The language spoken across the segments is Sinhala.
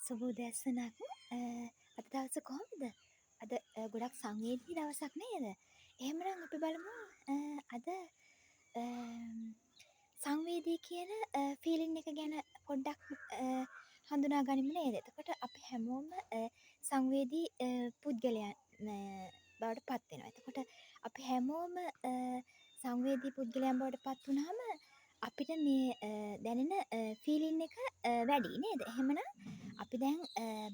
සුබ උදැසනක්. අද දවස කොහොමද? අද ගොඩක් සංවේදී දවසක් නේද? එහෙමනම් අපි බලමු අද සංවේදී කියන ෆීලින් එක ගැන පොඩ්ඩක් හඳුනා ගනිමු නේද? එතකොට අපි හැමෝම සංවේදී පුද්ගලයන් බවට පත් වෙනවා. එතකොට අපි හැමෝම සංවේදී පුද්ගලයන් බවට පත් වුණාම අපිට මේ දැනෙන ෆීලින් එක වැඩි නේද? එහෙමනම් අපි දැන්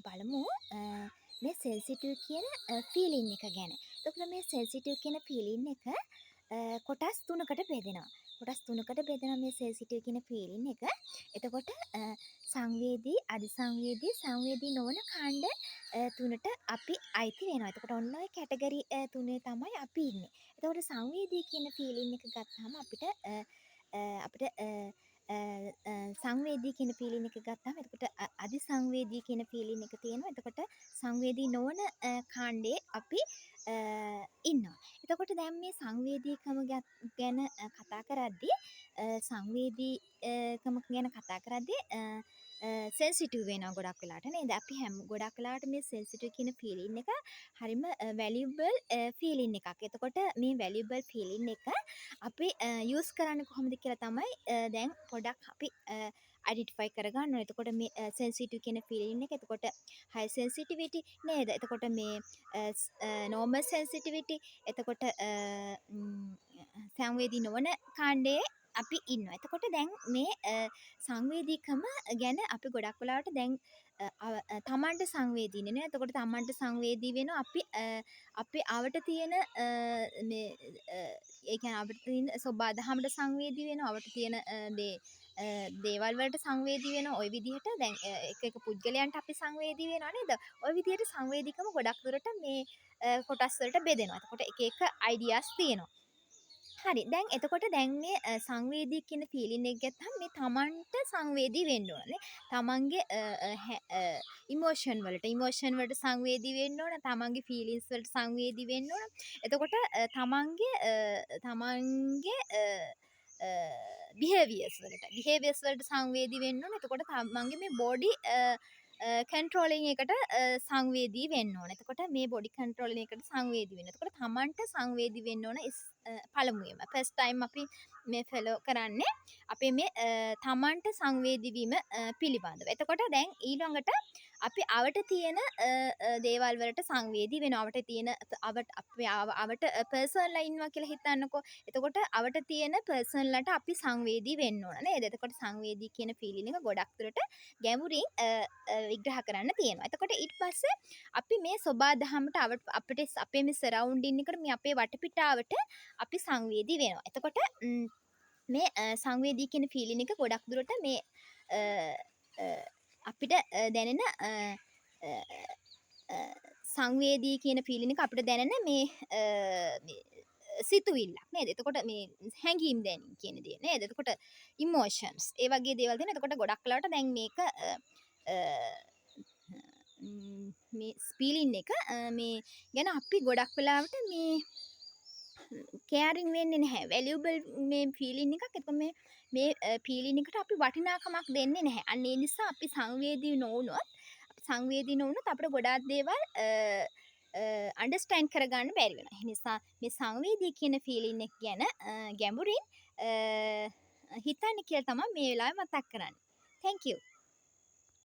බලමු මේ සෙන්සිටිව් කියන ෆීලින් එක ගැන. එතකොට මේ සෙන්සිටිව් කියන ෆීලින් එක කොටස් 3කට බෙදෙනවා. කොටස් 3කට බෙදෙනවා මේ සෙන්සිටිව් කියන ෆීලින් එක. එතකොට සංවේදී, අධිසංවේදී, සංවේදී නොවන ඛණ්ඩ තුනට අපි අයිති වෙනවා. එතකොට ඔන්න ඔය කැටගරි තුනේ තමයි අපි ඉන්නේ. එතකොට සංවේදී කියන ෆීලින් එක ගත්තාම අපිට සංවේදී කියන ෆීලින් එක ගත්තාම එතකොට අධිසංවේදී කියන ෆීලින් එක තියෙනවා. එතකොට සංවේදී නොවන ඛණ්ඩේ අපි ඉන්නවා. එතකොට දැන් මේ සංවේදීකම ගැන කතා කරද්දී සංවේදීකම ගැන කතා කරද්දී සෙන්සිටිව් වෙනවා ගොඩක් වෙලාට නේද? අපි ගොඩක් වෙලාවට මේ සෙන්සිටිව් කියන ෆීලින් එක හරිම වැලියබල් ෆීලින් එකක්. එතකොට මේ වැලියබල් ෆීලින් එක අපි යූස් කරන්නේ කොහොමද කියලා තමයි දැන් පොඩක් අපි අයිඩෙන්ටිෆයි කරගන්න ඕනේ. එතකොට මේ සෙන්සිටිව් කියන ෆීලින් එක එතකොට හයි සෙන්සිටිවිටි නේද? එතකොට මේ නෝමල් සෙන්සිටිවිටි එතකොට සංවේදී නොවන කාණ්ඩයේ අපි ඉන්නවා. එතකොට දැන් මේ සංවේදීකම ගැන අපි ගොඩක් වෙලාවට දැන් තමන්ට සංවේදී නේ. එතකොට තමන්ට සංවේදී වෙනවා අපි අවට තියෙන මේ ඒ කියන්නේ අපිට තියෙන සබාදහමට සංවේදී වෙනවා. අවට තියෙන දේවල් වලට සංවේදී වෙනවා. ওই විදිහට දැන් එක පුද්ගලයන්ට අපි සංවේදී වෙනවා නේද? ওই විදිහට සංවේදීකම ගොඩක් දුරට මේ කොටස් වලට බෙදෙනවා. එතකොට එක එක අයිඩියාස් තියෙනවා. හරි. දැන් එතකොට දැන් මේ සංවේදී කියන ෆීලින් එක ගත්තාම මේ තමන්ට සංවේදී වෙන්න ඕනේ. තමන්ගේ ඉමෝෂන් වලට සංවේදී වෙන්න ඕන. තමන්ගේ ෆීලිංස් වලට සංවේදී වෙන්න ඕන. එතකොට තමන්ගේ බිහේවියර්ස් වලට සංවේදී වෙන්න ඕන. එතකොට තමන්ගේ මේ බොඩි කන්ට්‍රෝලින් එකට සංවේදී වෙන්න ඕන. එතකොට මේ බොඩි කන්ට්‍රෝලින් එකට සංවේදී වෙන්න. එතකොට තමන්ට සංවේදී වෙන්න ඕන පළමුවෙන්ම ෆස්ට් ටයිම් අපි මේ ෆලෝ කරන්නේ අපේ මේ තමන්ට සංවේදී වීම පිළිබඳව. එතකොට දැන් ඊළඟට අපි අවට තියෙන දේවල් වලට සංවේදී වෙනවා. අවට පර්සන්ලා ඉන්නවා කියලා හිතන්නකෝ. එතකොට අවට තියෙන පර්සන්ලට අපි සංවේදී වෙන්න ඕන නේද? එතකොට සංවේදී කියන ෆීලින් එක ගොඩක් දුරට ගැඹුරින් විග්‍රහ කරන්න තියෙනවා. එතකොට ඊට පස්සේ අපි මේ සබාදහමට අපිට අපේ මේ සරවුන්ඩින් එකට මේ අපේ වටපිටාවට අපි සංවේදී වෙනවා. එතකොට මේ සංවේදී කියන ෆීලින් එක ගොඩක් දුරට මේ අපිට දැනෙන සංවේදී කියන ෆීලින් එක අපිට දැනෙන මේ සිතුවිල්ලක් නේද? එතකොට මේ හැඟීම් දැනීම් කියන දේ නේද? එතකොට ඉමෝෂන්ස් ඒ වගේ දේවල් තියෙන. එතකොට ගොඩක් වෙලාවට දැන් මේක මේ ස්පීලින් එක මේ ගැන අපි ගොඩක් වෙලාවට මේ කෑරින් වෙන්නේ නැහැ. වැලියබල් මේ ෆීලින් එකක්. එතකොට මේ ෆීලින් එකට අපි වටිනාකමක් දෙන්නේ නැහැ. අන්න ඒ නිසා අපි සංවේදී නොවුනොත් අපිට ගොඩාක් දේවල් අන්ඩර්ස්ටෑන්ඩ් කරගන්න බැරි වෙනවා. ඒ නිසා මේ සංවේදී කියන ෆීලින් එක ගැන ගැඹුරින් හිතන්න කියලා තමයි මේ වෙලාවේ මතක් කරන්නේ. Thank you.